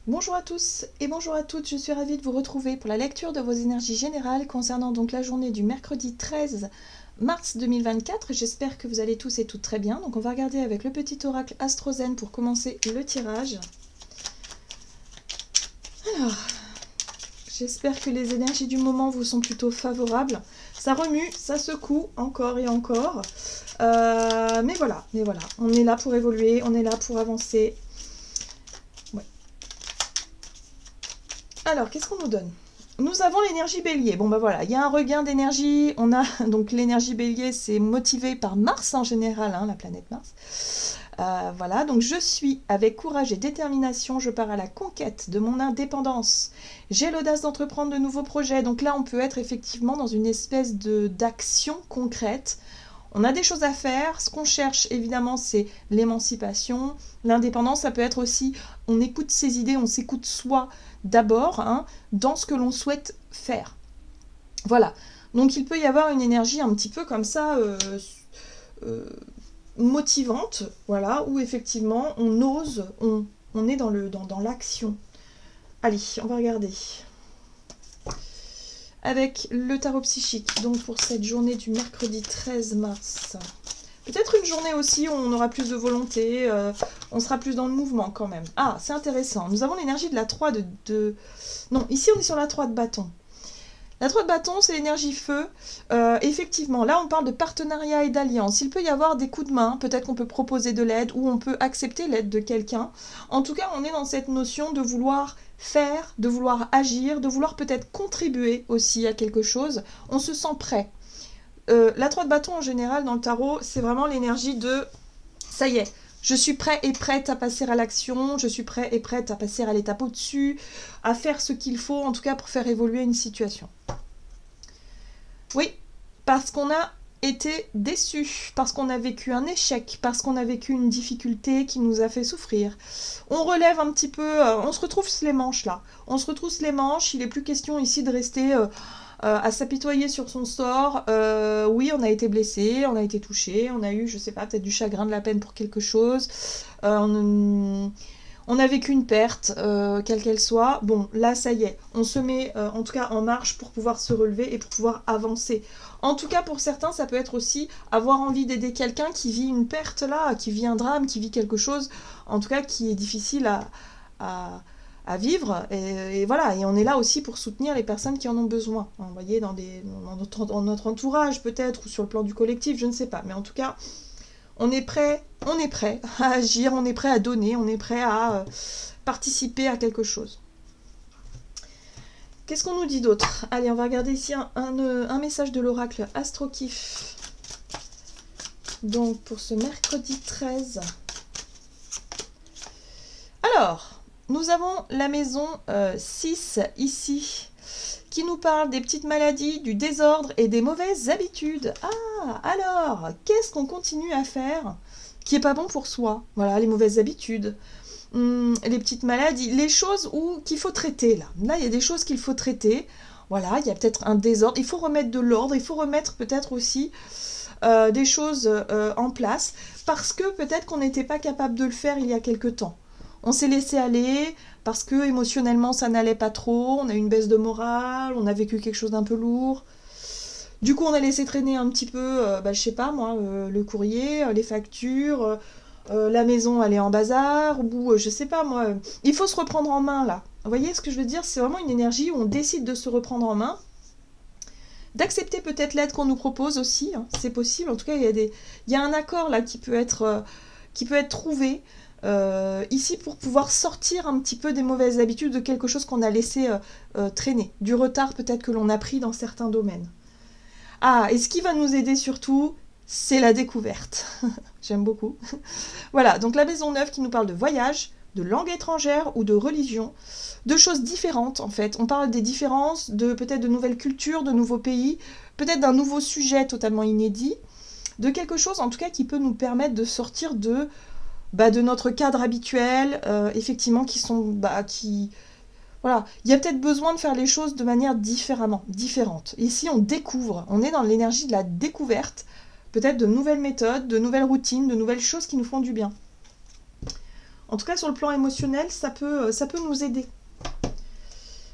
Bonjour à tous et bonjour à toutes, je suis ravie de vous retrouver pour la lecture de vos énergies générales concernant donc la journée du mercredi 13 mars 2024. J'espère que vous allez tous et toutes très bien. Donc on va regarder avec le petit oracle Astrozen pour commencer le tirage. Alors, j'espère que les énergies du moment vous sont plutôt favorables. Ça remue, ça secoue encore et encore. Mais voilà, on est là pour évoluer, on est là pour avancer. Alors, qu'est-ce qu'on nous donne? Nous avons l'énergie bélier. Bon, bah voilà, il y a un regain d'énergie. On a donc l'énergie bélier, c'est motivé par Mars en général, hein, la planète Mars. Voilà, donc je suis avec courage et détermination, je pars à la conquête de mon indépendance. J'ai l'audace d'entreprendre de nouveaux projets. Donc là, on peut être effectivement dans une espèce d'action concrète. On a des choses à faire. Ce qu'on cherche, évidemment, c'est l'émancipation. L'indépendance, ça peut être aussi, on écoute ses idées, on s'écoute soi d'abord, hein, dans ce que l'on souhaite faire. Voilà. Donc il peut y avoir une énergie un petit peu comme ça, motivante, voilà, où effectivement on ose, on est dans l'action. Allez, on va regarder. Avec le tarot psychique, donc pour cette journée du mercredi 13 mars. Peut-être une journée aussi où on aura plus de volonté, on sera plus dans le mouvement quand même. Ah, c'est intéressant. Nous avons l'énergie de la 3 de... Non, ici on est sur la 3 de bâton. La 3 de bâton, c'est l'énergie feu. Effectivement, là on parle de partenariat et d'alliance. Il peut y avoir des coups de main, peut-être qu'on peut proposer de l'aide ou on peut accepter l'aide de quelqu'un. En tout cas, on est dans cette notion de vouloir faire, de vouloir agir, de vouloir peut-être contribuer aussi à quelque chose. On se sent prêt. La 3 de bâton en général dans le tarot, c'est vraiment l'énergie de ça y est, je suis prêt et prête à passer à l'action, je suis prêt et prête à passer à l'étape au-dessus, à faire ce qu'il faut, en tout cas pour faire évoluer une situation. Oui, parce qu'on a été déçu, parce qu'on a vécu un échec, parce qu'on a vécu une difficulté qui nous a fait souffrir. On relève un petit peu, on se retrousse les manches là. On se retrousse les manches, il n'est plus question ici de rester... à s'apitoyer sur son sort. Oui, on a été blessé, on a été touché, on a eu, je sais pas, peut-être du chagrin, de la peine pour quelque chose. On a vécu une perte, quelle qu'elle soit. Bon, là, ça y est, on se met en tout cas en marche pour pouvoir se relever et pour pouvoir avancer. En tout cas, pour certains, ça peut être aussi avoir envie d'aider quelqu'un qui vit une perte là, qui vit un drame, qui vit quelque chose, en tout cas, qui est difficile à vivre, et voilà, et on est là aussi pour soutenir les personnes qui en ont besoin, vous voyez, dans notre entourage peut-être, ou sur le plan du collectif, je ne sais pas, mais en tout cas, on est prêt à agir, on est prêt à donner, on est prêt à participer à quelque chose. Qu'est-ce qu'on nous dit d'autre? Allez, on va regarder ici un message de l'oracle Astrokif, donc pour ce mercredi 13. Alors, nous avons la maison 6 ici, qui nous parle des petites maladies, du désordre et des mauvaises habitudes. Ah, alors, qu'est-ce qu'on continue à faire qui n'est pas bon pour soi? Voilà, les mauvaises habitudes, les petites maladies, les choses qu'il faut traiter là. Là, il y a des choses qu'il faut traiter. Voilà, il y a peut-être un désordre. Il faut remettre de l'ordre, il faut remettre peut-être aussi des choses en place, parce que peut-être qu'on n'était pas capable de le faire il y a quelque temps. On s'est laissé aller parce que émotionnellement ça n'allait pas trop, on a eu une baisse de morale, on a vécu quelque chose d'un peu lourd. Du coup on a laissé traîner un petit peu, je sais pas moi, le courrier, les factures, la maison elle est en bazar, ou je sais pas moi. Il faut se reprendre en main là. Vous voyez ce que je veux dire? C'est vraiment une énergie où on décide de se reprendre en main, d'accepter peut-être l'aide qu'on nous propose aussi, hein, c'est possible. En tout cas il y a un accord là qui peut être trouvé. Ici pour pouvoir sortir un petit peu des mauvaises habitudes, de quelque chose qu'on a laissé traîner, du retard peut-être que l'on a pris dans certains domaines. Ah, et ce qui va nous aider surtout, c'est la découverte. J'aime beaucoup. Voilà, donc la maison 9 qui nous parle de voyage, de langue étrangère ou de religion, de choses différentes en fait. On parle des différences, de peut-être de nouvelles cultures, de nouveaux pays, peut-être d'un nouveau sujet totalement inédit, de quelque chose en tout cas qui peut nous permettre de sortir de notre cadre habituel, effectivement, voilà, il y a peut-être besoin de faire les choses de manière différente. Ici, on découvre, on est dans l'énergie de la découverte, peut-être de nouvelles méthodes, de nouvelles routines, de nouvelles choses qui nous font du bien. En tout cas, sur le plan émotionnel, ça peut nous aider.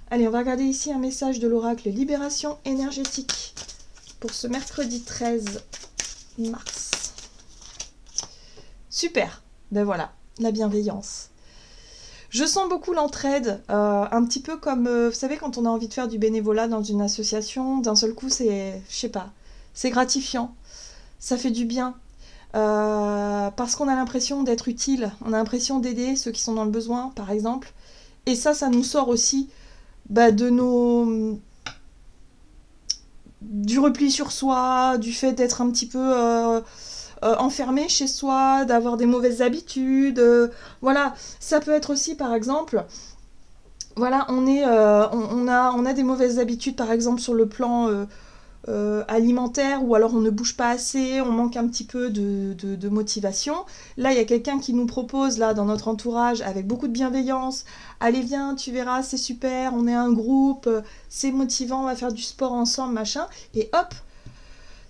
Allez, on va regarder ici un message de l'oracle Libération énergétique pour ce mercredi 13 mars. Super, ben voilà, la bienveillance. Je sens beaucoup l'entraide, un petit peu comme, vous savez, quand on a envie de faire du bénévolat dans une association, d'un seul coup, c'est, je sais pas, c'est gratifiant, ça fait du bien. Parce qu'on a l'impression d'être utile, on a l'impression d'aider ceux qui sont dans le besoin, par exemple. Et ça nous sort aussi de du repli sur soi, du fait d'être un petit peu enfermé chez soi, d'avoir des mauvaises habitudes. Voilà, ça peut être aussi, par exemple, voilà, on a des mauvaises habitudes, par exemple, sur le plan alimentaire, ou alors on ne bouge pas assez, on manque un petit peu de motivation. Là, il y a quelqu'un qui nous propose, là, dans notre entourage, avec beaucoup de bienveillance, allez, viens, tu verras, c'est super, on est un groupe, c'est motivant, on va faire du sport ensemble, machin, et hop,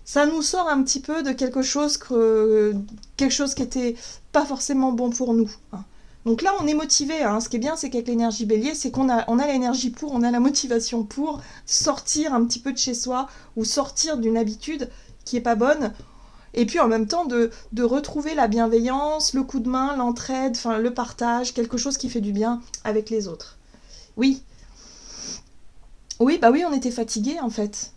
ça nous sort un petit peu de quelque chose qui était pas forcément bon pour nous, hein. Donc là, on est motivé, hein. Ce qui est bien, c'est qu'avec l'énergie bélier, c'est qu'on a l'énergie on a la motivation pour sortir un petit peu de chez soi, ou sortir d'une habitude qui est pas bonne, et puis en même temps de retrouver la bienveillance, le coup de main, l'entraide, enfin le partage, quelque chose qui fait du bien avec les autres. Oui. Oui, bah oui, on était fatigués en fait.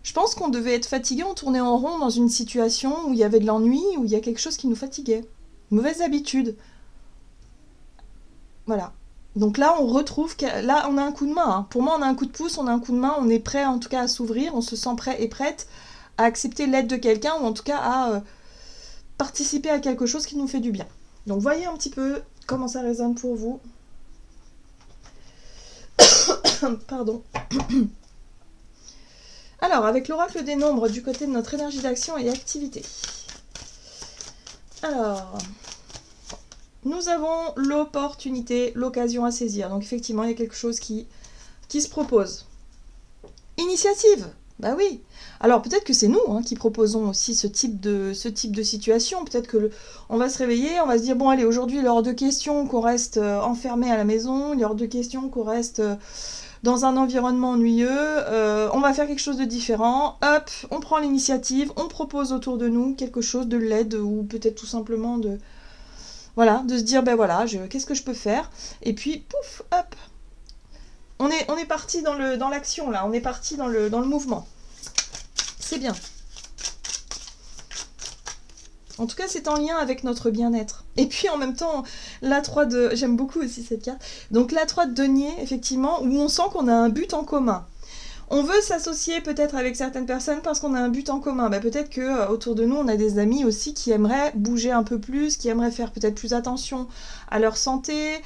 Je pense qu'on devait être fatigué, on tournait en rond dans une situation où il y avait de l'ennui, où il y a quelque chose qui nous fatiguait. Mauvaise habitude. Voilà. Donc là, on retrouve, là, on a un coup de main, hein. Pour moi, on a un coup de pouce, on a un coup de main, on est prêt en tout cas à s'ouvrir, on se sent prêt et prête à accepter l'aide de quelqu'un, ou en tout cas à participer à quelque chose qui nous fait du bien. Donc voyez un petit peu comment ça résonne pour vous. Pardon. Alors, avec l'oracle des nombres du côté de notre énergie d'action et activité. Alors, nous avons l'opportunité, l'occasion à saisir. Donc effectivement, il y a quelque chose qui se propose. Initiative, bah oui. Alors peut-être que c'est nous, hein, qui proposons aussi ce type de situation. Peut-être que on va se réveiller, on va se dire, bon allez, aujourd'hui il est hors de question qu'on reste enfermé à la maison, il est hors de question qu'on reste dans un environnement ennuyeux, on va faire quelque chose de différent, hop, on prend l'initiative, on propose autour de nous quelque chose, de l'aide, ou peut-être tout simplement de se dire, ben voilà, qu'est-ce que je peux faire, et puis pouf, hop, on est parti dans l'action là, on est parti dans le mouvement. C'est bien. En tout cas, c'est en lien avec notre bien-être. Et puis en même temps, la 3 de... J'aime beaucoup aussi cette carte. Donc la 3 de denier, effectivement, où on sent qu'on a un but en commun. On veut s'associer peut-être avec certaines personnes parce qu'on a un but en commun. Bah, peut-être que autour de nous, on a des amis aussi qui aimeraient bouger un peu plus, qui aimeraient faire peut-être plus attention à leur santé,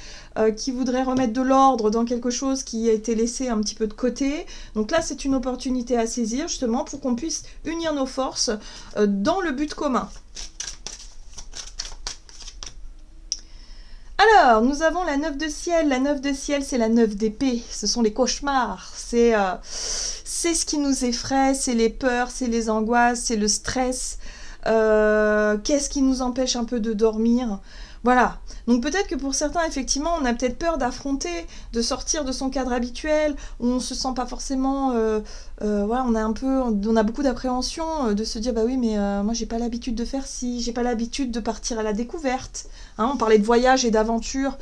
qui voudraient remettre de l'ordre dans quelque chose qui a été laissé un petit peu de côté. Donc là, c'est une opportunité à saisir justement pour qu'on puisse unir nos forces dans le but commun. Alors, nous avons la 9 de ciel. La 9 de ciel, c'est la 9 d'épée. Ce sont les cauchemars. C'est ce qui nous effraie, c'est les peurs, c'est les angoisses, c'est le stress. Qu'est-ce qui nous empêche un peu de dormir? Voilà. Donc peut-être que pour certains, effectivement, on a peut-être peur d'affronter, de sortir de son cadre habituel, où on se sent pas forcément... voilà, on a beaucoup d'appréhension de se dire, bah oui, mais moi, j'ai pas l'habitude de faire ci, j'ai pas l'habitude de partir à la découverte. Hein, on parlait de voyage et d'aventure.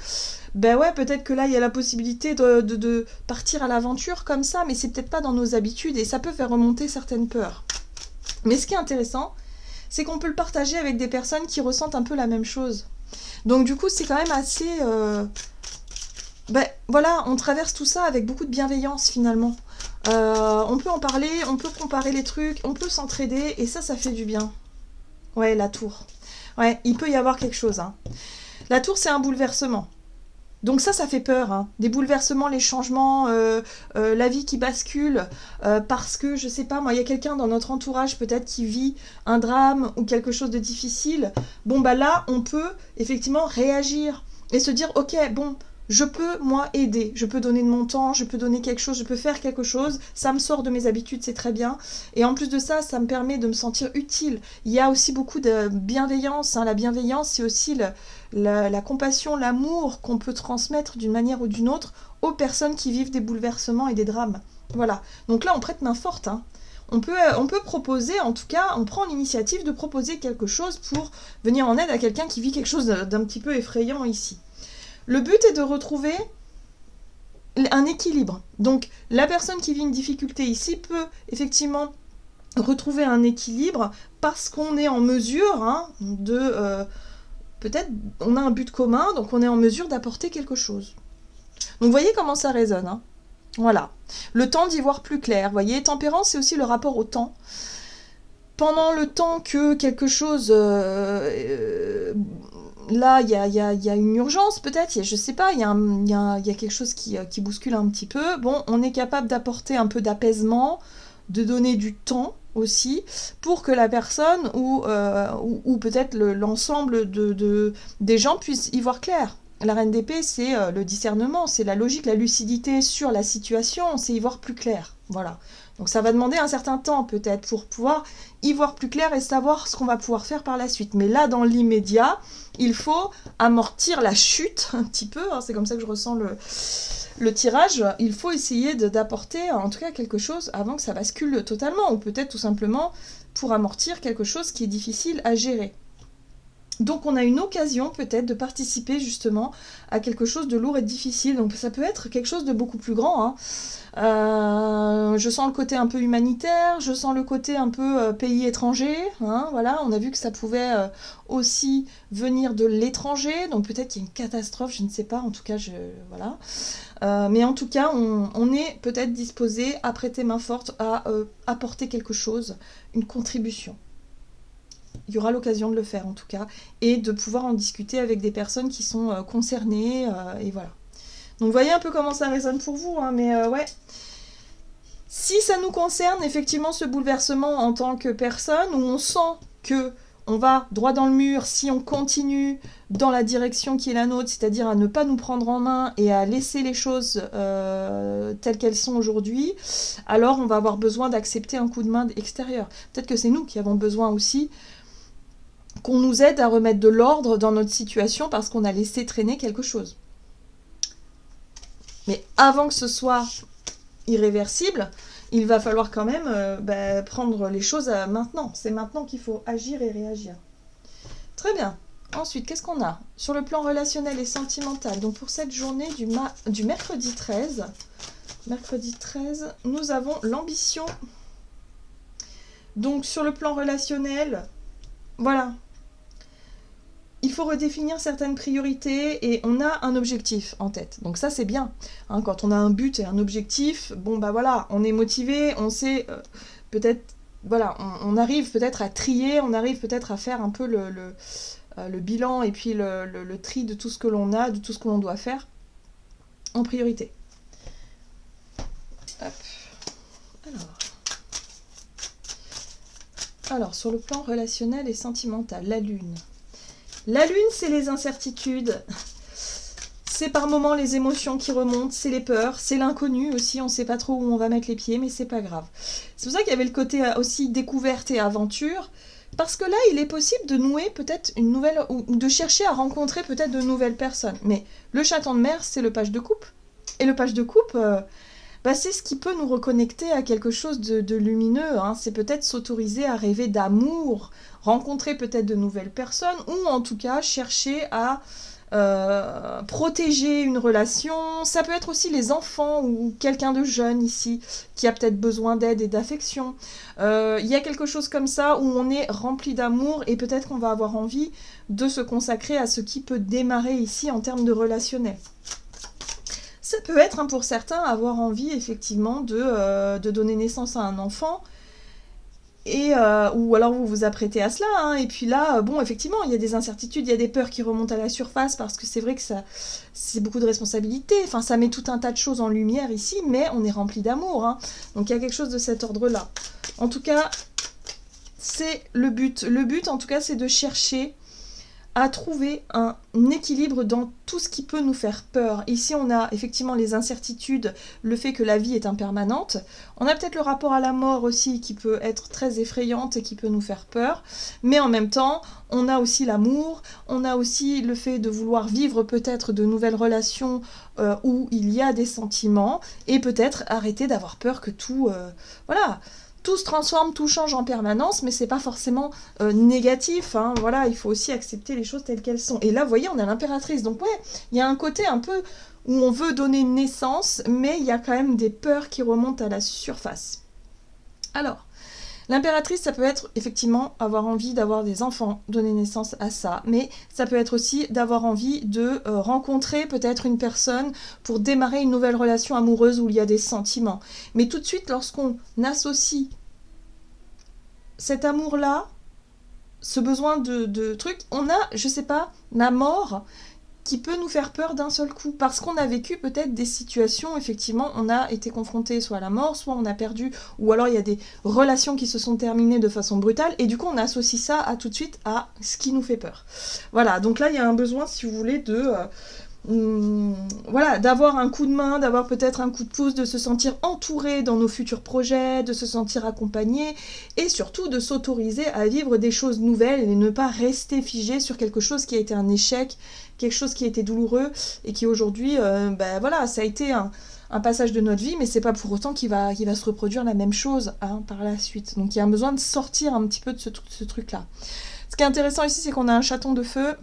Ben ouais, peut-être que là, il y a la possibilité de partir à l'aventure comme ça, mais c'est peut-être pas dans nos habitudes, et ça peut faire remonter certaines peurs. Mais ce qui est intéressant, c'est qu'on peut le partager avec des personnes qui ressentent un peu la même chose. Donc du coup, c'est quand même assez... voilà, on traverse tout ça avec beaucoup de bienveillance finalement. On peut en parler, on peut comparer les trucs, on peut s'entraider, et ça fait du bien. Ouais, la tour. Ouais, il peut y avoir quelque chose, hein. La tour, c'est un bouleversement. Donc ça fait peur, hein. Des bouleversements, les changements, la vie qui bascule, parce que, je sais pas, moi, il y a quelqu'un dans notre entourage peut-être qui vit un drame ou quelque chose de difficile. Bon, bah là, on peut effectivement réagir et se dire, ok, bon, je peux, moi, aider. Je peux donner de mon temps, je peux donner quelque chose, je peux faire quelque chose. Ça me sort de mes habitudes, c'est très bien. Et en plus de ça, ça me permet de me sentir utile. Il y a aussi beaucoup de bienveillance. Hein. La bienveillance, c'est aussi la compassion, l'amour qu'on peut transmettre d'une manière ou d'une autre aux personnes qui vivent des bouleversements et des drames. Voilà. Donc là, on prête main forte. Hein. On peut proposer, en tout cas, on prend l'initiative de proposer quelque chose pour venir en aide à quelqu'un qui vit quelque chose d'un petit peu effrayant ici. Le but est de retrouver un équilibre. Donc, la personne qui vit une difficulté ici peut effectivement retrouver un équilibre parce qu'on est en mesure de... peut-être, on a un but commun, donc on est en mesure d'apporter quelque chose. Donc, vous voyez comment ça résonne, hein. Voilà. Le temps d'y voir plus clair. Vous voyez, tempérance, c'est aussi le rapport au temps. Pendant le temps que quelque chose... là, il y a une urgence, peut-être, je sais pas, il y a quelque chose qui bouscule un petit peu. Bon, on est capable d'apporter un peu d'apaisement, de donner du temps aussi, pour que la personne ou peut-être l'ensemble des gens puissent y voir clair. La reine d'épée, c'est le discernement, c'est la logique, la lucidité sur la situation, c'est y voir plus clair. Voilà. Donc ça va demander un certain temps peut-être pour pouvoir y voir plus clair et savoir ce qu'on va pouvoir faire par la suite. Mais là, dans l'immédiat, il faut amortir la chute un petit peu, hein, c'est comme ça que je ressens le tirage. Il faut essayer d'apporter en tout cas quelque chose avant que ça bascule totalement, ou peut-être tout simplement pour amortir quelque chose qui est difficile à gérer. Donc on a une occasion peut-être de participer justement à quelque chose de lourd et de difficile. Donc ça peut être quelque chose de beaucoup plus grand. Hein. Je sens le côté un peu humanitaire, je sens le côté un peu pays étranger. Hein, voilà, on a vu que ça pouvait aussi venir de l'étranger. Donc peut-être qu'il y a une catastrophe, je ne sais pas. En tout cas, voilà. Mais en tout cas, on est peut-être disposé à prêter main forte, à apporter quelque chose, une contribution. Il y aura l'occasion de le faire en tout cas, et de pouvoir en discuter avec des personnes qui sont concernées, et voilà. Donc vous voyez un peu comment ça résonne pour vous, hein, mais ouais. Si ça nous concerne, effectivement, ce bouleversement en tant que personne, où on sent que on va droit dans le mur si on continue dans la direction qui est la nôtre, c'est-à-dire à ne pas nous prendre en main et à laisser les choses telles qu'elles sont aujourd'hui, alors on va avoir besoin d'accepter un coup de main extérieur. Peut-être que c'est nous qui avons besoin aussi qu'on nous aide à remettre de l'ordre dans notre situation parce qu'on a laissé traîner quelque chose. Mais avant que ce soit irréversible, il va falloir quand même prendre les choses maintenant. C'est maintenant qu'il faut agir et réagir. Très bien. Ensuite, qu'est-ce qu'on a sur le plan relationnel et sentimental? Donc pour cette journée du mercredi 13, nous avons l'ambition. Donc sur le plan relationnel, voilà. Il faut redéfinir certaines priorités et on a un objectif en tête. Donc ça, c'est bien. Hein, quand on a un but et un objectif, bon, bah voilà, on est motivé, on sait peut-être, voilà, on arrive peut-être à trier, on arrive peut-être à faire un peu le bilan et puis le tri de tout ce que l'on a, de tout ce que l'on doit faire en priorité. Hop. Alors, sur le plan relationnel et sentimental, la lune. La lune, c'est les incertitudes, c'est par moments les émotions qui remontent, c'est les peurs, c'est l'inconnu aussi, on ne sait pas trop où on va mettre les pieds, mais c'est pas grave. C'est pour ça qu'il y avait le côté aussi découverte et aventure, parce que là, il est possible de nouer peut-être une nouvelle, ou de chercher à rencontrer peut-être de nouvelles personnes. Mais le chaton de mer, c'est le page de coupe. Et le page de coupe, c'est ce qui peut nous reconnecter à quelque chose de lumineux. Hein. C'est peut-être s'autoriser à rêver d'amour, rencontrer peut-être de nouvelles personnes, ou en tout cas chercher à protéger une relation. Ça peut être aussi les enfants ou quelqu'un de jeune ici qui a peut-être besoin d'aide et d'affection. Il y a quelque chose comme ça où on est rempli d'amour et peut-être qu'on va avoir envie de se consacrer à ce qui peut démarrer ici en termes de relationnel. Ça peut être, pour certains, avoir envie effectivement de donner naissance à un enfant, ou alors vous vous apprêtez à cela, hein, et puis là, effectivement, il y a des incertitudes, il y a des peurs qui remontent à la surface, parce que c'est vrai que c'est beaucoup de responsabilités, enfin ça met tout un tas de choses en lumière ici, mais on est rempli d'amour, hein, donc il y a quelque chose de cet ordre-là. En tout cas, c'est le but. Le but, en tout cas, c'est de chercher à trouver un équilibre dans tout ce qui peut nous faire peur. Ici, on a effectivement les incertitudes, le fait que la vie est impermanente. On a peut-être le rapport à la mort aussi qui peut être très effrayante et qui peut nous faire peur. Mais en même temps, on a aussi l'amour, on a aussi le fait de vouloir vivre peut-être de nouvelles relations où il y a des sentiments et peut-être arrêter d'avoir peur que tout... voilà, tout se transforme, tout change en permanence, mais c'est pas forcément négatif, hein. Voilà, il faut aussi accepter les choses telles qu'elles sont. Et là, vous voyez, on a l'impératrice, donc ouais, il y a un côté un peu où on veut donner naissance, mais il y a quand même des peurs qui remontent à la surface. Alors, l'impératrice, ça peut être effectivement avoir envie d'avoir des enfants, donner naissance à ça, mais ça peut être aussi d'avoir envie de rencontrer peut-être une personne pour démarrer une nouvelle relation amoureuse où il y a des sentiments. Mais tout de suite, lorsqu'on associe cet amour-là, ce besoin de trucs, on a, je sais pas, la mort qui peut nous faire peur d'un seul coup, parce qu'on a vécu peut-être des situations, effectivement, on a été confronté soit à la mort, soit on a perdu, ou alors il y a des relations qui se sont terminées de façon brutale, et du coup on associe ça à tout de suite à ce qui nous fait peur. Voilà, donc là il y a un besoin, si vous voulez, de... voilà, d'avoir un coup de main, d'avoir peut-être un coup de pouce, de se sentir entouré dans nos futurs projets, de se sentir accompagné, et surtout de s'autoriser à vivre des choses nouvelles et ne pas rester figé sur quelque chose qui a été un échec, quelque chose qui a été douloureux et qui aujourd'hui, voilà, ça a été un passage de notre vie, mais c'est pas pour autant qu'il va se reproduire la même chose par la suite. Donc il y a un besoin de sortir un petit peu de ce truc-là. Ce qui est intéressant ici, c'est qu'on a un chaton de feu.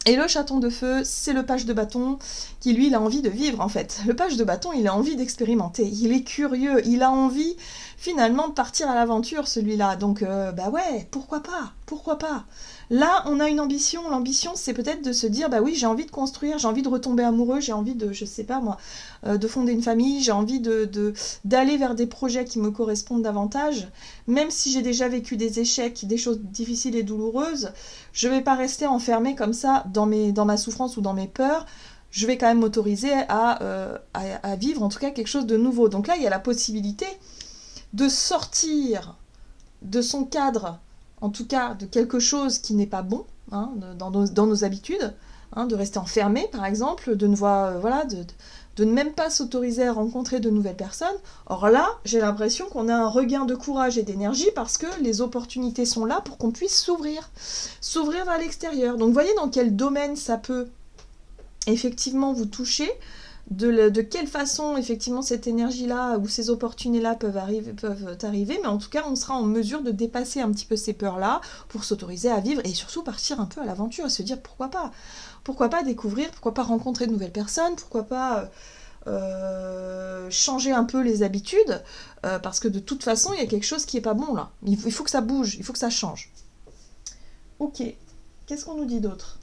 Et le chaton de feu, c'est le page de bâton qui, lui, il a envie de vivre, en fait. Le page de bâton, il a envie d'expérimenter, il est curieux, il a envie, finalement, de partir à l'aventure, celui-là. Donc, ouais, pourquoi pas. Là, on a une ambition. L'ambition, c'est peut-être de se dire, bah oui, j'ai envie de construire, j'ai envie de retomber amoureux, j'ai envie de, je sais pas moi, de fonder une famille, j'ai envie d'aller vers des projets qui me correspondent davantage. Même si j'ai déjà vécu des échecs, des choses difficiles et douloureuses, je vais pas rester enfermée comme ça dans ma souffrance ou dans mes peurs. Je vais quand même m'autoriser à vivre en tout cas quelque chose de nouveau. Donc là, il y a la possibilité de sortir de son cadre, en tout cas de quelque chose qui n'est pas bon dans nos habitudes, de rester enfermé par exemple, de ne même pas s'autoriser à rencontrer de nouvelles personnes. Or là, j'ai l'impression qu'on a un regain de courage et d'énergie parce que les opportunités sont là pour qu'on puisse s'ouvrir vers l'extérieur. Donc voyez dans quel domaine ça peut effectivement vous toucher, de quelle façon effectivement cette énergie-là ou ces opportunités-là peuvent arriver, mais en tout cas on sera en mesure de dépasser un petit peu ces peurs-là pour s'autoriser à vivre et surtout partir un peu à l'aventure et se dire pourquoi pas découvrir, pourquoi pas rencontrer de nouvelles personnes, pourquoi pas changer un peu les habitudes, parce que de toute façon il y a quelque chose qui est pas bon là, il faut que ça bouge, il faut que ça change. Ok, qu'est-ce qu'on nous dit d'autre ?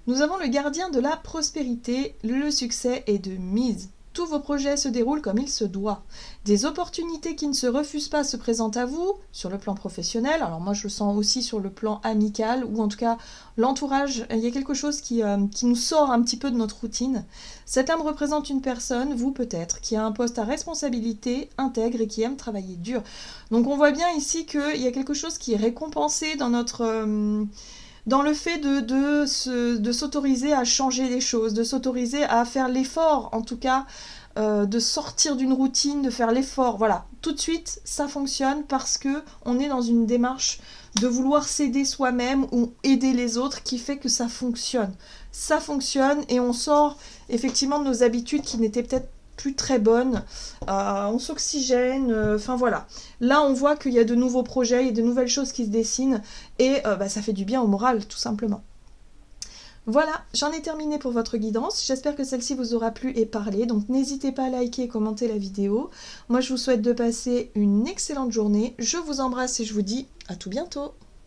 Nous avons le gardien de la prospérité, le succès est de mise. Tous vos projets se déroulent comme il se doit. Des opportunités qui ne se refusent pas se présentent à vous, sur le plan professionnel, alors moi je le sens aussi sur le plan amical, ou en tout cas l'entourage, il y a quelque chose qui nous sort un petit peu de notre routine. Cet homme représente une personne, vous peut-être, qui a un poste à responsabilité, intègre et qui aime travailler dur. Donc on voit bien ici qu'il y a quelque chose qui est récompensé dans dans le fait de s'autoriser à changer les choses, de s'autoriser à faire l'effort, en tout cas, de sortir d'une routine, de faire l'effort. Voilà, tout de suite, ça fonctionne parce qu'on est dans une démarche de vouloir s'aider soi-même ou aider les autres qui fait que ça fonctionne. Ça fonctionne et on sort effectivement de nos habitudes qui n'étaient peut-être plus très bonnes, on s'oxygène, enfin voilà. Là on voit qu'il y a de nouveaux projets, il y a de nouvelles choses qui se dessinent et ça fait du bien au moral tout simplement. Voilà, j'en ai terminé pour votre guidance, j'espère que celle-ci vous aura plu et parlé, donc n'hésitez pas à liker et commenter la vidéo. Moi je vous souhaite de passer une excellente journée, je vous embrasse et je vous dis à tout bientôt.